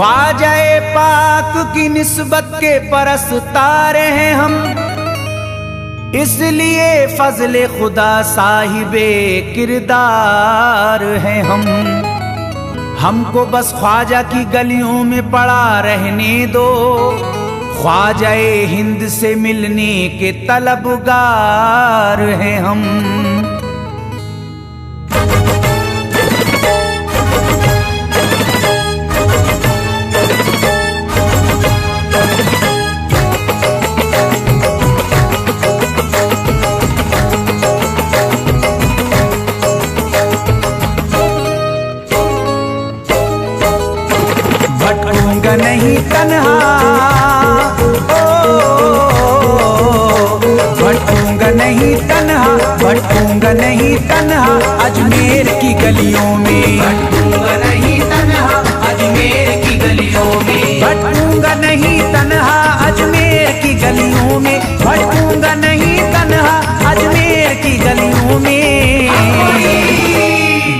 ख्वाजाए पाक की निस्बत के परस्तार हैं हम, इसलिए फजले खुदा साहिबे किरदार हैं हम। हमको बस ख्वाजा की गलियों में पड़ा रहने दो, ख्वाजाए हिंद से मिलने के तलबगार हैं हम। भटकूंगा नहीं तन्हा, भटकूंगा नहीं तन्हा, भटकूंगा नहीं तन्हा अजमेर की गलियों में, भटकूंगा नहीं तन्हा अजमेर की गलियों में, भटकूंगा नहीं तन्हा अजमेर की गलियों में, भटकूंगा नहीं तन्हा अजमेर की गलियों में।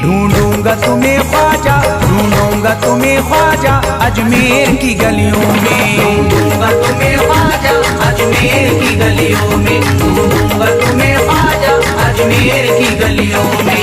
ढूंढूंगा तुम्हें ख्वाजा, ढूंढूंगा तुम्हें ख्वाजा अजमेर की गलियों में, ढूंढूंगा तुम्हें ख्वाजा अजमेर की गलियों में, ढूंढूंगा तुम्हें ख्वाजा अजमेर की गलियों में।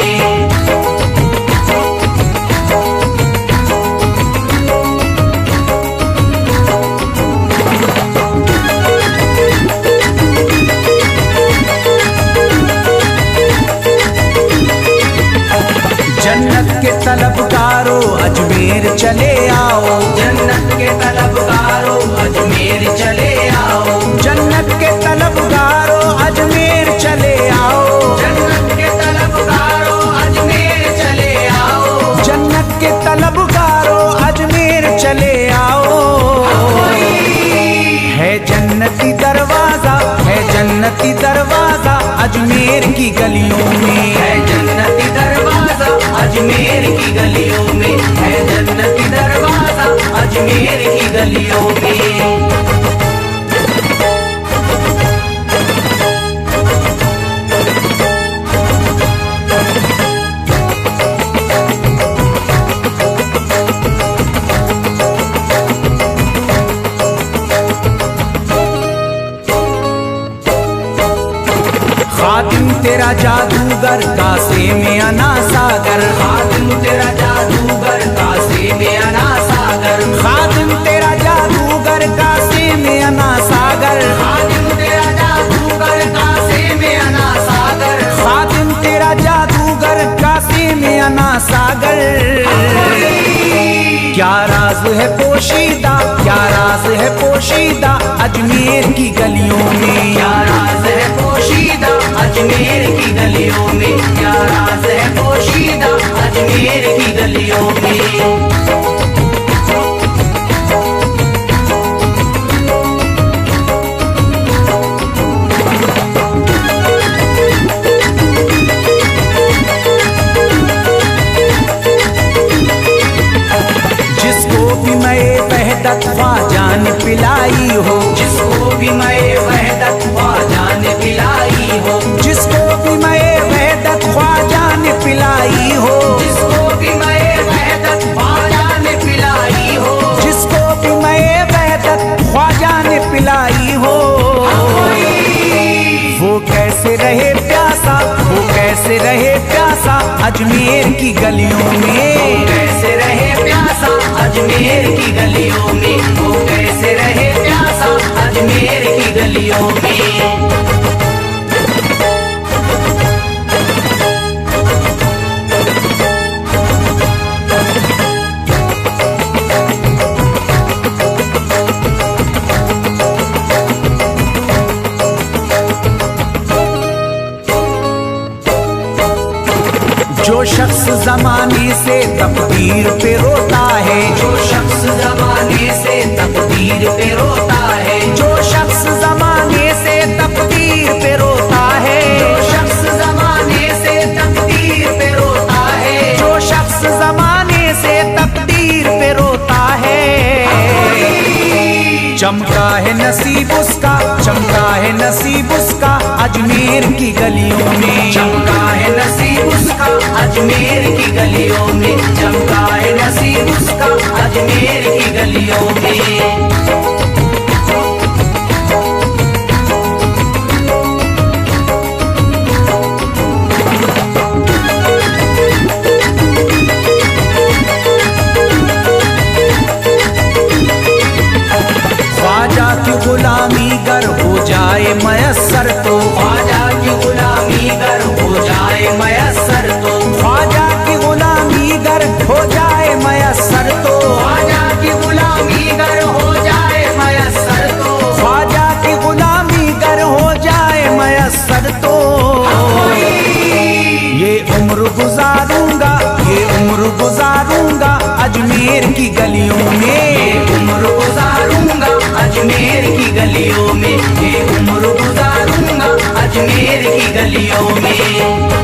जन्नत के तलबगारों अजमेर चले आओ, जन्नत के तलबगारों अजमेर चले आओ, जन्नत के तलबगारों अजमेर चले आओ, जन्नत के तलबगारों अजमेर चले आओ, जन्नत के तलबगारों अजमेर चले आओ। है जन्नती दरवाजा, है जन्नती दरवाजा अजमेर की गलियों में, है जन्नती दरवाजा अजमेर की गलियों में, है जन्नती दरवाजा अजमेर की गलियों में। खातिम तेरा जादूगर कासे में अना सागर, खातिम तेरा जादूगर कासे में अना सागर, खातिम तेरा जादूगर कासे में अना सागर, खातिम तेरा जादूगर कासे में अना सागर, खातिम तेरा जादूगर कासे में अना सागर। क्या राज है पोशीदा, क्या राज है पोशीदा अजमेर की गलियों में, क्या राज है पोशीदा अजमेर की गलियों में, क्या राज है पोशीदा अजमेर की गलियों में। जिसको भी मैं वहदत ख्वाजा ने पिलाई हो, जिसको भी मैं वहदत ख्वाजा ने पिलाई हो, जिसको भी मैं वहदत ख्वाजा ने पिलाई हो, जिसको भी मैं वहदत ख्वाजा ने पिलाई हो, जिसको भी मैं वहदत ख्वाजा ने पिलाई हो। वो कैसे रहे प्यासा, वो कैसे रहे प्यासा अजमेर की गलियों में, कैसे रहे प्यासा अजमेर की गलियों में, वो कैसे रहे प्यासा अजमेर की गलियों में। जो शख्स जमाने से तकदीर पे रोता है, जो शख्स जमाने से तकदीर पे रोता है, जो शख्स जमाने से तकदीर पे रोता है, जो शख्स जमाने से तकदीर पे रोता है, जो शख्स जमाने से तकदीर पे रोता है। चमका है नसीब उसका, चमका है नसीब उसका अजमेर की गलियों में, चमका है नसीब उसका अजमेर की गलियों में, चमका है नसीब उसका अजमेर की गलियों उम्र गुजारूंगा, ये उम्र गुजारूंगा अजमेर की गलियों में। उम्र गुजारूंगा अजमेर की गलियों में, ये उम्र गुजारूंगा अजमेर की गलियों में।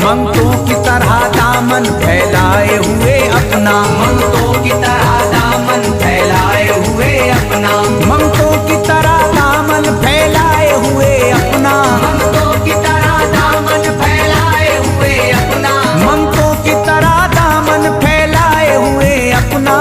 ममतों की तरह दामन फैलाए हुए अपना, ममतों की तरह दामन फैलाए हुए अपना, ममतों की तरह दामन फैलाए हुए अपना, ममतों की तरह दामन फैलाए हुए अपना, ममतों की तरह दामन फैलाए हुए अपना।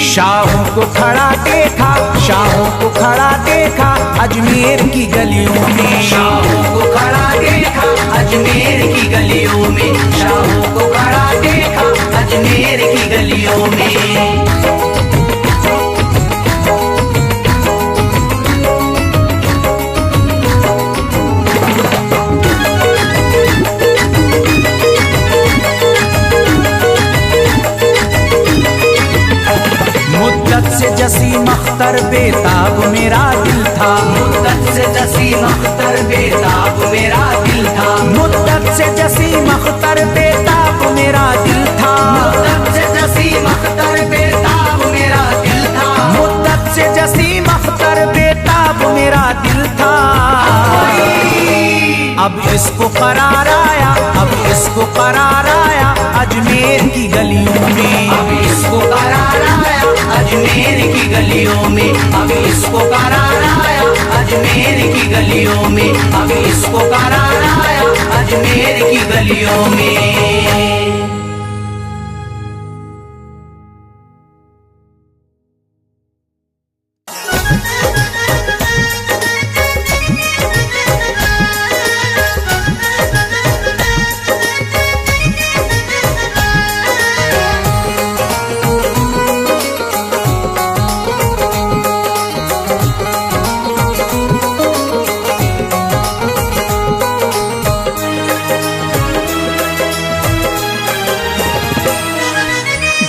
शाहों को खड़ा देखा, शाहों को खड़ा देखा अजमेर की गलियों में। शाहों को खड़ा देखा अजमेर की गलियों में, शाहों को खड़ा देखा अजमेर की गलियों में। मुद्दत से जसीम अख्तर बेताब मेरा दिल था, मुद्दत से जसीम अख्तर बेताब मेरा दिल था, मुद्दत से जसीम अख्तर बेताब मेरा दिल था, मुद्दत से जसीम अख्तर बेताब मेरा दिल था, मुद्दत से जसीम अख्तर बेताब मेरा दिल था। अब इसको करार आया, अब इसको करार आया अजमेर की गलियों में। अब इसको करार आया अजमेर की गलियों में, अब इसको करार आया अजमेर की गलियों में, अब इसको करार आया अजमेर की गलियों में।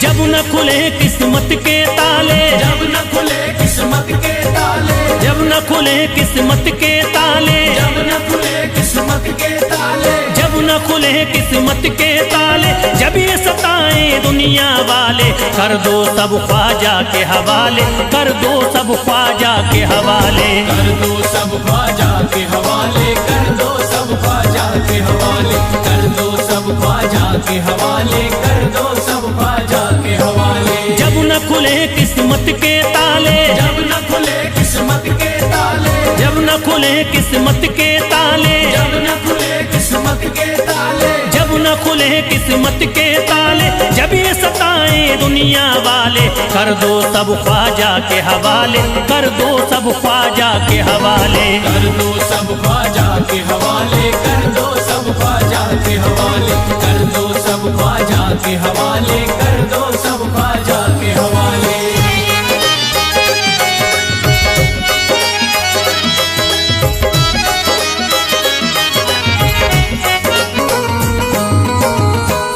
जब न खुले किस्मत के ताले, जब न खुले किस्मत के ताले, जब न खुले किस्मत के ताले, जब न खुले किस्मत के ताले, जब न खुले किस्मत के ताले, जब ये सताए दुनिया वाले, कर दो सब ख्वाजा के हवाले, कर दो सब ख्वाजा के हवाले, कर दो सब ख्वाजा के हवाले, कर दो सब ख्वाजा के हवाले, कर दो सब ख्वाजा के हवाले, कर दो सब ख्वाजा के हवाले। जब न खुले किस्मत के ताले, जब न खुले किस्मत के ताले, जब न खुले किस्मत के ताले, जब न खुले किस्मत के ताले, जब न खुले किस्मत के ताले, जब ये सताए दुनिया वाले, कर दो सब ख्वाजा के हवाले, कर दो सब ख्वाजा के हवाले, कर दो सब ख्वाजा के हवाले, कर दो सब ख्वाजा के हवाले, कर दो सब ख्वाजा के हवाले, कर दो सब ख्वाजा के हवाले।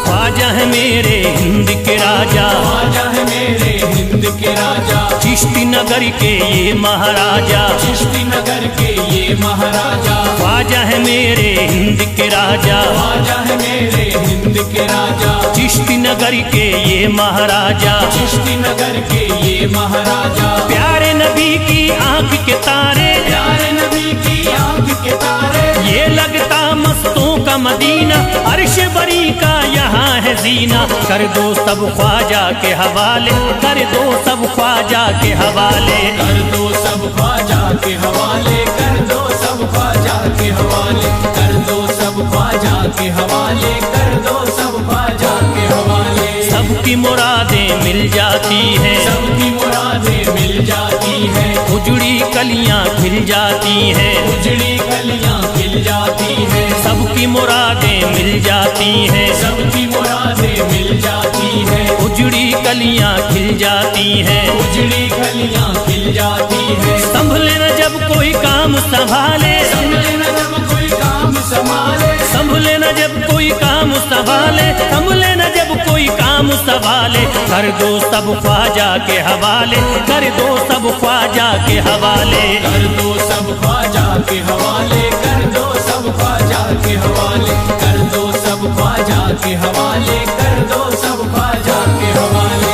ख्वाजा है मेरे हिंद के राजा, ख्वाजा है मेरे हिंद के राजा, चिश्ती नगर के ये महाराजा, चिश्ती नगर के ये महाराजा, ख्वाजा है मेरे हिंद के राजा, ख्वाजा है मेरे हिंद के राजा, चिश्ती नगर के ये महाराजा, चिश्ती नगर के ये महाराजा। प्यारे नबी की आंख के तारे, प्यारे नबी की आंख के तारे, ये लगता मस्तों का मदीना, अर्श बरी का यहाँ है जीना, कर दो सब ख्वाजा के हवाले, कर दो सब ख्वाजा के हवाले, कर दो सब ख्वाजा के हवाले, कर दो सब ख्वाजा के हवाले, कर दो सब ख्वाजा के हवाले, कर दो सब ख्वाजा के हवाले। सबकी मुरादें मिल जाती हैं, सबकी मुरादें मिल जाती हैं, उजड़ी कलियां खिल जाती हैं, उजड़ी कलियां खिल जाती हैं, सबकी मुरादें मिल जाती हैं, सबकी मुरादें मिल जाती हैं, उजड़ी कलियां खिल जाती हैं, उजड़ी कलियां खिल जाती हैं। संभले न जब कोई काम संभाले, संभले न जब कोई काम संभाले, संभले न जब कोई काम संभाले, संभले न जब कोई काम संभाले, कर दो सब ख्वाजा के हवाले, कर दो सब ख्वाजा के हवाले। कर दो सब ख्वाजा के हवाले, कर दो सब ख्वाजा के हवाले, कर दो सब ख्वाजा के हवाले, कर दो सब ख्वाजा के हवाले।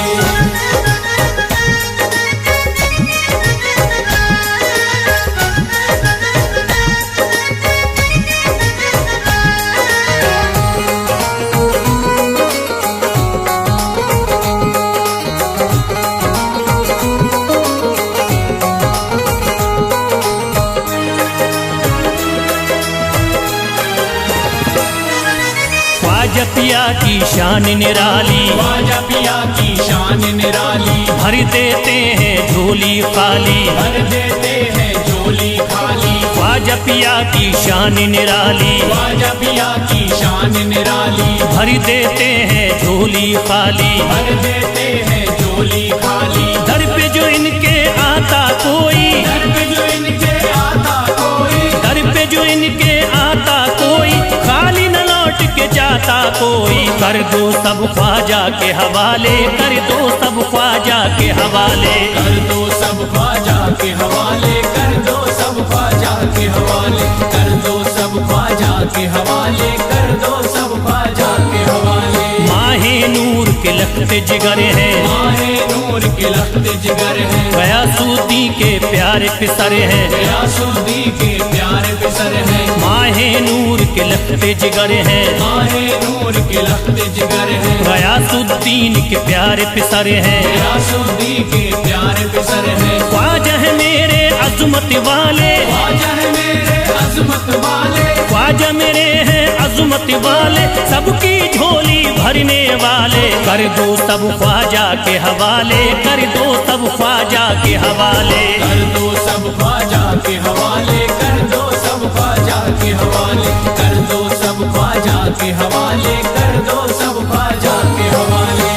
ख्वाजा पिया की शान निराली, ख्वाजा पिया की शान निराली, भर देते हैं झोली खाली, भर देते हैं झोली खाली। ख्वाजा पिया की शान निराली, ख्वाजा पिया की शान निराली, भर देते हैं झोली खाली, भर देते हैं झोली खाली। दर पे जो इनके आता कोई, दर पे जो इनके आता कोई, दर पे जो इनके आता कोई, खाली न लौट के जाता कोई। कर दो सब ख्वाजा के हवाले, कर दो सब ख्वाजा के हवाले। कर दो सब ख्वाजा के हवाले, कर दो सब ख्वाजा के हवाले, कर दो सब ख्वाजा के हवाले, कर दो सब ख्वाजा के हवाले। माहे नूर के लखते जिगर है, माहे नूर के लखते जिगर है, गयासुद्दीन के प्यारे पिसर है, गयासुद्दीन के प्यारे पिसर है। माहे नूर के लखते जिगर है, माहे नूर के लखते जिगर है, गयासुद्दीन के प्यारे पिसर है। गयासुद्दीन के प्यारे पिसर है। ख्वाजा है मेरे अजमत वाले, ख्वाजा है मेरे अजमत वाले, ख्वाजा मेरे हैं अजमत वाले, सबकी झोली भरने वाले। कर दो सब ख्वाजा के हवाले, कर दो सब ख्वाजा के हवाले। कर दो सब ख्वाजा के हवाले, कर दो सब ख्वाजा के हवाले, कर दो सब ख्वाजा के हवाले, कर दो सब ख्वाजा के हवाले।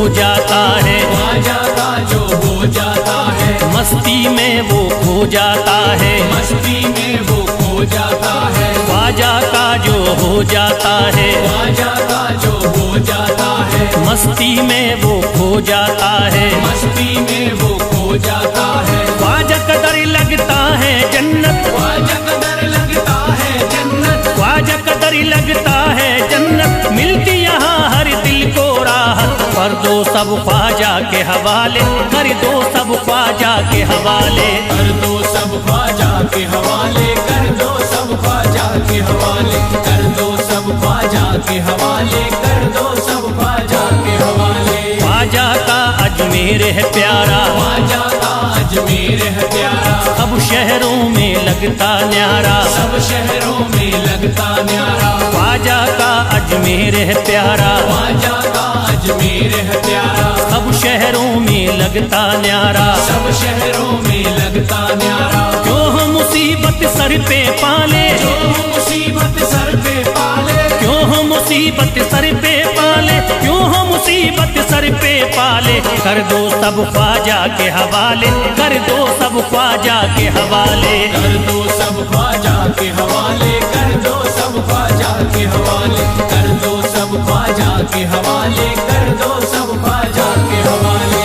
जाता है, ख्वाजा का जो हो जाता है, मस्ती में वो खो जाता है, मस्ती में वो खो जाता है। ख्वाजा का जो हो जाता है, ख्वाजा का जो हो जाता है, मस्ती में वो खो जाता है, मस्ती में वो खो जाता है। ख्वाजा कदर लगता है जन्नत, ख्वाजा कदर लगता है जन्नत, ख्वाजा कदर लगता है जन्नत, मिलती यहाँ हर दिल को राहत। कर दो सब ख्वाजा के हवाले, कर दो सब ख्वाजा के हवाले। कर दो सब ख्वाजा के हवाले, कर दो सब ख्वाजा के हवाले, कर दो सब ख्वाजा के हवाले, कर दो सब ख्वाजा के हवाले। ख्वाजा का अजमेर है प्यारा, ख्वाजा का अजमेर है प्यारा, सब शहरों में लगता न्यारा, सब शहरों में लगता न्यारा। ख्वाजा का अजमेर है प्यारा, ख्वाजा का अजमेर है प्यारा, सब शहरों में लगता न्यारा, सब शहरों में लगता न्यारा। क्यों हम मुसीबत सर पे पाले, जो मुसीबत सर पे पाले, क्यों हम मुसीबत सर पे पाले, क्यों हम मुसीबत सर पे पाले। कर दो सब ख्वाजा के हवाले, कर दो सब ख्वाजा के हवाले। कर दो सब ख्वाजा के हवाले, कर दो सब ख्वाजा के हवाले, कर दो सब ख्वाजा के हवाले, कर दो सब ख्वाजा के हवाले।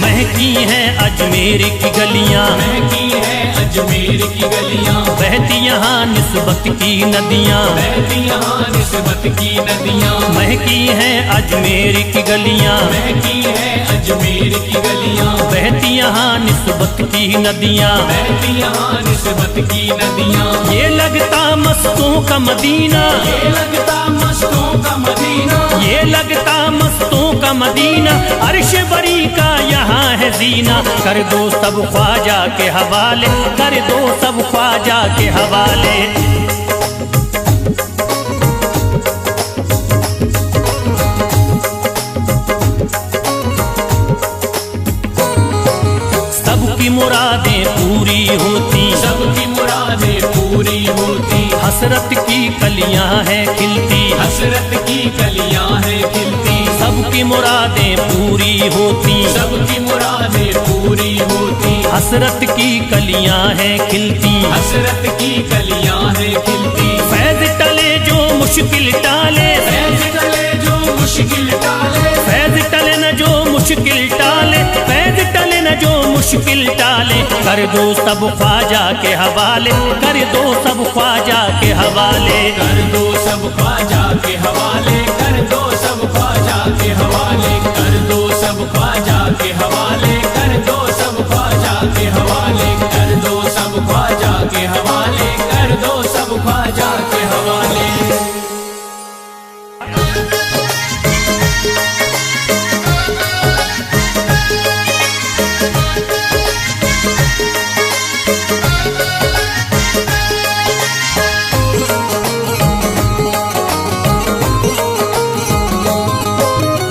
महकी हैं अजमेर की गलियां, महकी है अजमेर की गलियां, बहती यहाँ निस्बत की नदियां, बहती यहाँ निस्बत की नदियां। महकी हैं अजमेर की गलियां, महकी है अजमेर की गलियां, बहती यहाँ निस्बत की नदियाँ, बहती यहाँ निस्बत की नदियाँ। ये लगता मस्तों का मदीना, ये लगता मस्तों का मदीना, ये लगता मस्तों का मदीना। अर्श बरी का यहाँ है जीना, कर दो सब ख्वाजा के हवाले, कर दो सब ख्वाजा के हवाले। सबकी मुरादें पूरी होती, सबकी मुरादें पूरी होती। हसरत की कलियां हैं खिलती, हसरत की कलियां हैं खिलती। सबकी मुरादें पूरी होती, सबकी मुरादें पूरी होती। हसरत की कलियां हैं खिलती, हसरत की कलियां हैं खिलती। फैज टले जो मुश्किल टाले, फैज टले जो मुश्किल टाले, फैज टले न जो मुश्किल टाले, फैज टले न जो मुश्किल टाले। कर दो सब ख्वाजा के हवाले, कर दो सब ख्वाजा के हवाले। कर दो सब ख्वाजा के हवाले, कर दो सब ख्वाजा के हवाले, कर दो सब ख्वाजा के हवाले, कर दो सब ख्वाजा के हवाले, कर दो सब ख्वाजा के हवाले, कर दो सब ख्वाजा के हवाले।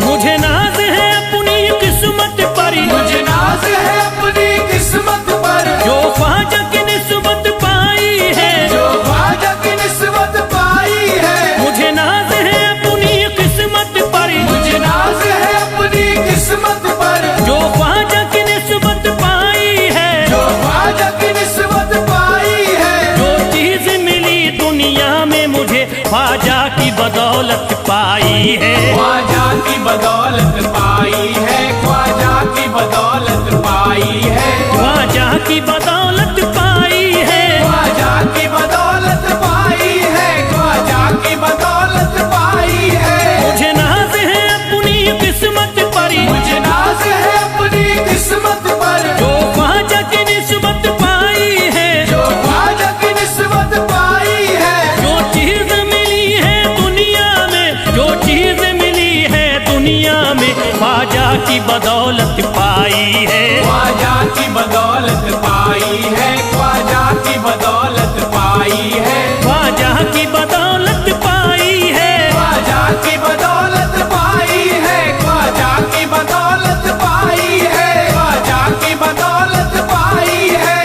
मुझे नाज है अपनी किस्मत पर, मुझे नाज है अपनी किस्मत पर, जो ख्वाजा की निस्बत पाई है, जो ख्वाजा की निस्बत पाई है। मुझे नाज है अपनी किस्मत पर, मुझे नाज है अपनी किस्मत पर, जो ख्वाजा की निस्बत पाई है, जो ख्वाजा की निस्बत पाई है। जो चीज मिली दुनिया में मुझे ख्वाजा की बदौलत पाई है, ख्वाजा की बदौलत पाई है, ख्वाजा की बदौलत पाई है, ख्वाजा की बदौलत पाई है। ख्वाजा की बदौलत पाई है, ख्वाजा की बदौलत पाई है। मुझे नाज है अपनी किस्मत पर, मुझे नाज है अपनी किस्मत पर, जो ख्वाजा की निस्बत पाई है, जो ख्वाजा की निस्बत पाई है। जो चीज मिली है दुनिया में, जो चीज मिली है दुनिया में ख्वाजा की बदौलत पाई है, ख्वाजा की बदौलत पाई है, ख्वाजा की बदौलत पाई है, ख्वाजा की बदौलत पाई है। ख्वाजा की बदौलत पाई है, ख्वाजा की बदौलत पाई है, ख्वाजा की बदौलत पाई है।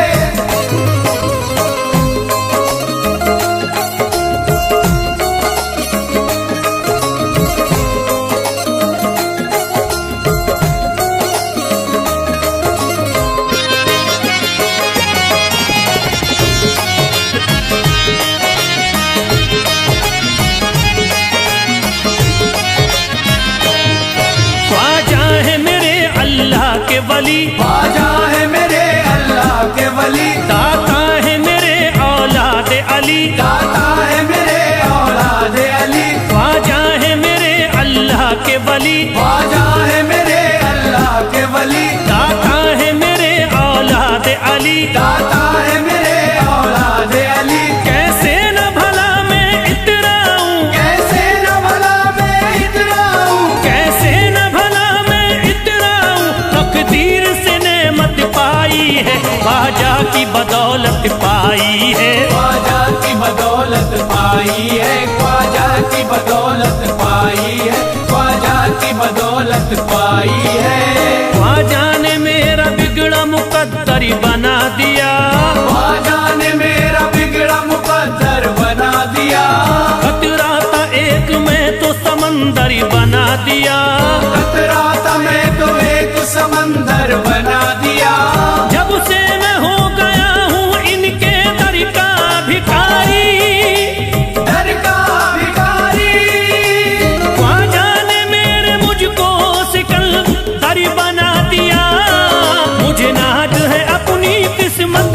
ख्वाजा है मेरे अल्लाह के वली, ख्वाजा है मेरे अल्लाह के वली, दाता है मेरे औलाद अली, दाता है मेरे औलाद अली, ख्वाजा है मेरे अल्लाह के वली, ख्वाजा है मेरे अल्लाह के वली, दाता है मेरे औलाद अली। दाता है मेरे औलाद अली। कैसे न भला मैं इतराऊं, कैसे न भला मैं इतराऊं, कैसे न भला मैं इतराऊं, तकदीर से नेमत पाई है, ख्वाजा की बदौलत पाई है, ख्वाजा की बदौलत पाई है, ख्वाजा की बदौलत पाई है, ख्वाजा की बदौलत पाई है। ख्वाजा ने मेरा बिगड़ा मुकद्दर बना दिया, ख्वाजा ने मेरा बिगड़ा मुकद्दर बना दिया, खतरा था एक मैं तो समंदर बना दिया, खतरा था मैं तो एक समंदर बना दिया। जब से मैं हो गया हूँ इनके दर का भिखारी, दर का भिखारी, ख्वाजा ने मेरे मुझको सिकंदर बना दिया। मुझे नाज है अपनी किस्मत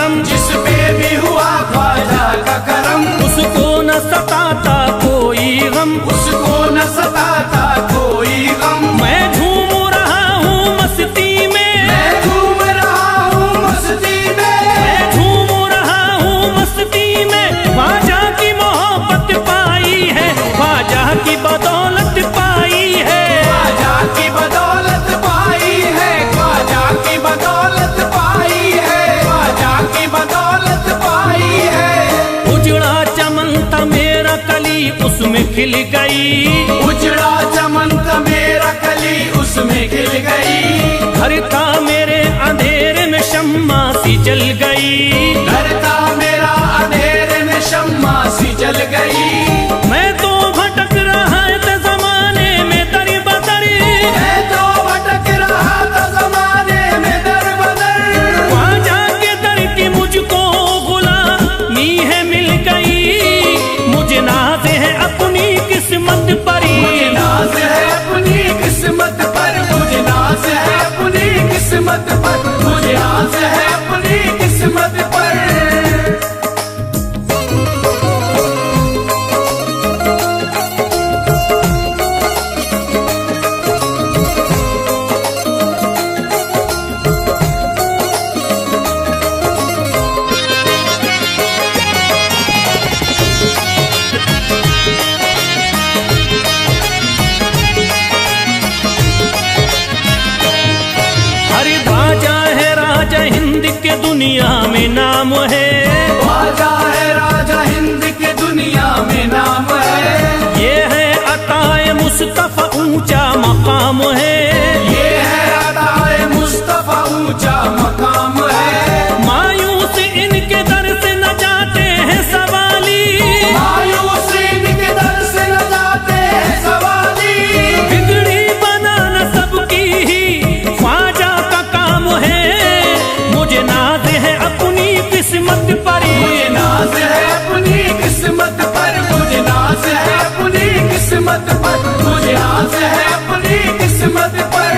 करम, जिस पे भी हुआ ख्वाजा का करम, उसको न सताता कोई गम, उसको न सताता कोई गम। मैं झूम रहा हूँ मस्ती में, मैं झूम रहा हूँ मस्ती में, मैं झूम रहा हूँ मस्ती में, ख्वाजा की मोहब्बत पाई है, ख्वाजा की बदौलत पाई है, ख्वाजा की बदौलत पाई है, ख्वाजा की बदौलत पाई है, ख्वाजा की बदौलत पाई है। उजड़ा चमन था मेरा कली उसमें खिल गई, उजड़ा चमन था मेरा कली उसमें खिल गई, घर था मेरे अंधेरे में शम्मा सी जल गई, घर था मेरा अंधेरे में शम्मा सी जल गई। मैं तो भटक रहा था जमाने में दर बदर, मैं तो भटक रहा था जमाने में दर बदर, ख्वाजा के दर की मुझको गुलामी है मिल गई, मुझे नाज है अपनी किस्मत पर, मुझे नाज है अपनी किस्मत पर, मुझे नाज है अपनी किस्मत पर, मुझे नाज है अपनी किस्मत पर। हरे ख्वाजा है राजा हिंद के दुनिया में नाम है, ख्वाजा है राजा हिंद के दुनिया में नाम है, ये है अताए मुस्तफा ऊंचा मकाम है, ये है अताए मुस्तफा ऊंचा मकाम है। मायूस इनके दर से न जाते हैं सवाली, मायूस इनके दर से न जाते हैं सवाली, बिगड़ी बनाना सबकी ही ख्वाजा का काम है, मुझे नाज है अपनी किस्मत पर, मुझे नाज है अपनी किस्मत पर, मुझे नाज है अपनी किस्मत पर, मुझे नाज है अपनी किस्मत पर।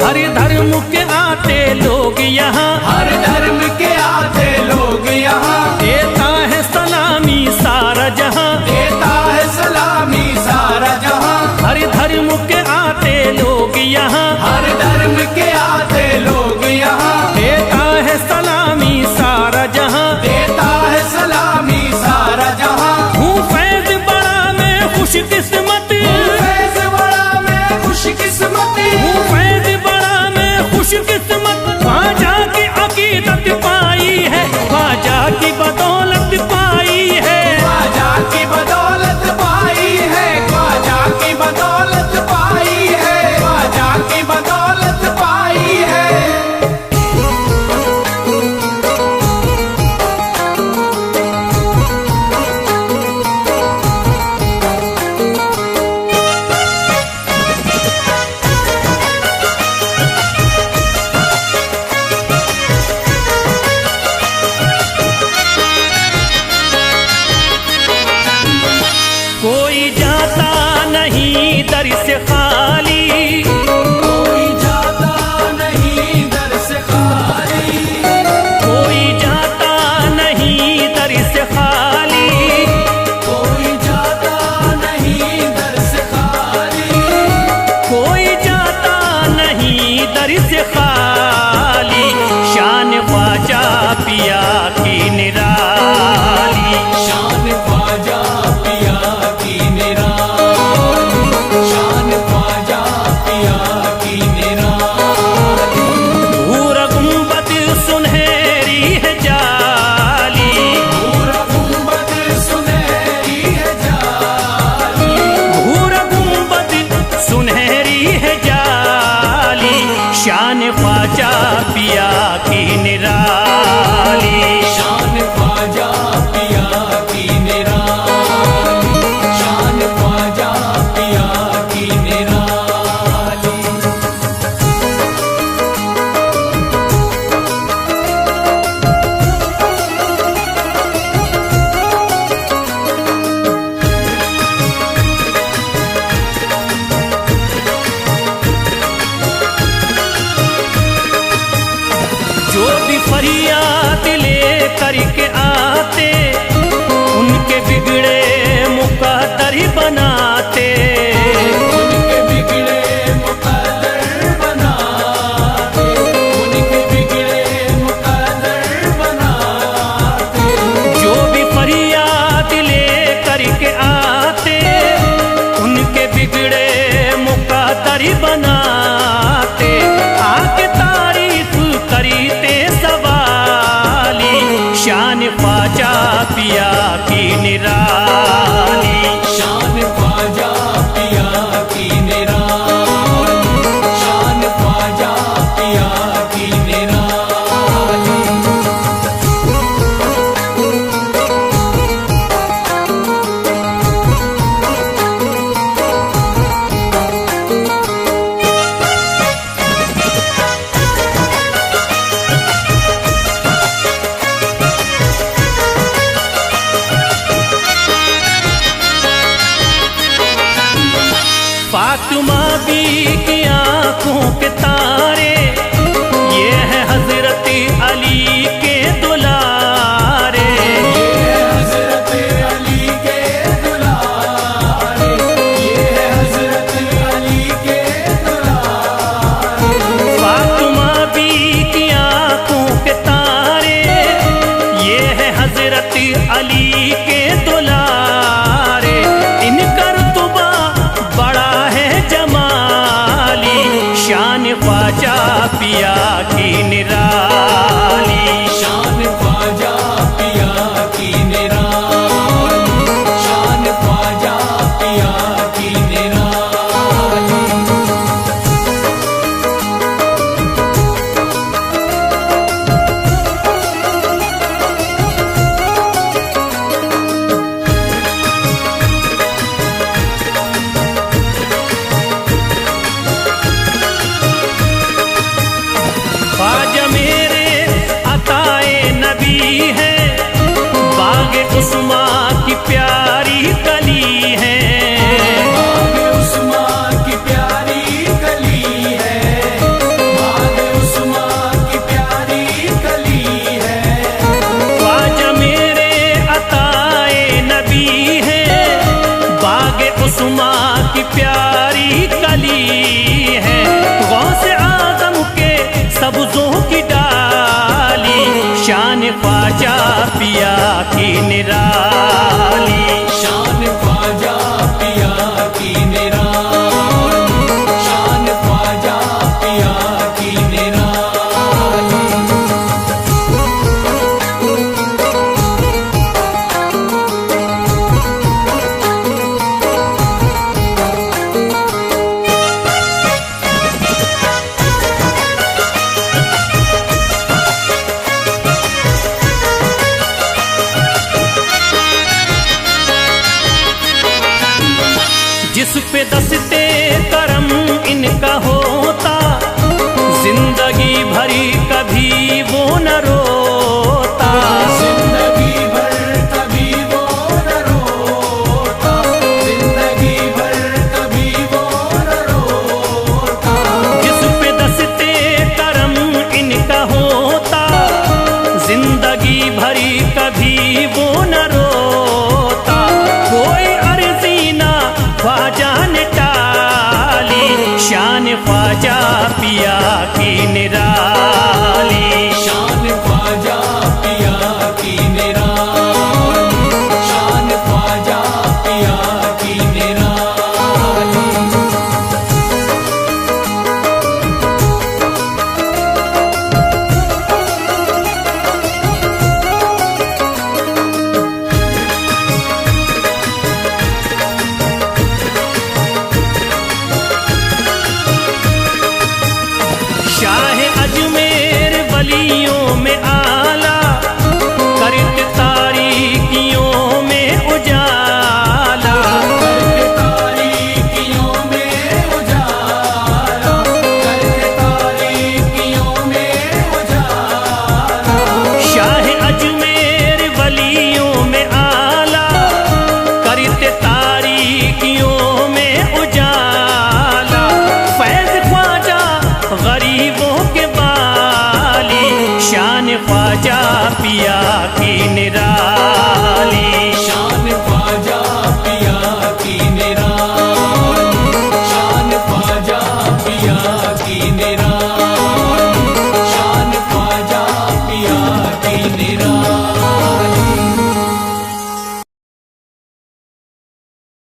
हर धर्म के आते लोग यहाँ, हर धर्म के आते लोग यहाँ, देता है सलामी सारा जहाँ, देता है सलामी सारा जहाँ, हर धर्म के आते लोग यहाँ, हर धर्म के आते लोग यहाँ, देता है सलामी सारा जहाँ, देता है सलामी सारा जहाँ। हूँ फैज बड़ा मैं खुशकिस्मत, फैज़ बड़ा मैं खुशकिस्मती, हूँ फैज बड़ा मैं खुशकिस्मत, ख्वाजा की अकीदत पाई है, ख्वाजा की बदौलत पाई है, ख्वाजा की बदौलत पाई है, ख्वाजा की बदौलत पाई है, ख्वाजा की बदौलत पाई है। कोई जाता नहीं दर से खाली, कोई जाता नहीं दर से खाली, कोई जाता नहीं दर से खाली, कोई जाता नहीं दर से खाली, कोई जाता नहीं दर से खाली, शान ख्वाजा पिया की निराली, शान ख्वाजा पिया की निराली, शान ख्वाजा पिया की निराली। भूर गुंबद सुनहरी है जाली, पूरा गुंबद सुनहरी है जाली, भूर गुंबद सुनहरी है जाली, शान ख्वाजा पिया की निराली, शान ख्वाजा पिया की निराली, शान ख्वाजा पिया की निराली। फरियाद ले करके आते, उनके बिगड़े मुकद्दर ही बनाते। उनके बिगड़े मुकद्दर बनाते, उनके बिगड़े मुकद्दर बनाते। जो भी फरियाद ले करके आते, उनके बिगड़े मुकद्दर ही बनाते। आके तारीफ करते सवाली, शान ख्वाजा पिया की निराली। शान ख्वाजा पिया की निराली, शान ख्वाजा पिया की निराली। फातिमा बी की आंखों के तारे, ये है हजरत अली के दुलारे। ये हजरत अली के दुलारे, ये हजरत अली के दुलारे। फातिमा बी की आंखों के तारे, ये है हजरत अली के दुलारे। इनका रुतबा बड़ा है जमाली, शान ख्वाजा पिया की निराली। शान ख्वाजा पिया की निराली, शान ख्वाजा पिया की निराली। ख्वाजा मेरे अताए नबी है, बाग उस्मा की प्यारी कली है। बाग उस्मा की प्यारी कली है, बाग उस्मा की प्यारी कली है। ख्वाजा मेरे अताए नबी है, बाग उस्मा की प्यारी कली है। गौसे आजम के सब्जों की डाली, शान ख्वाजा पिया की निराली।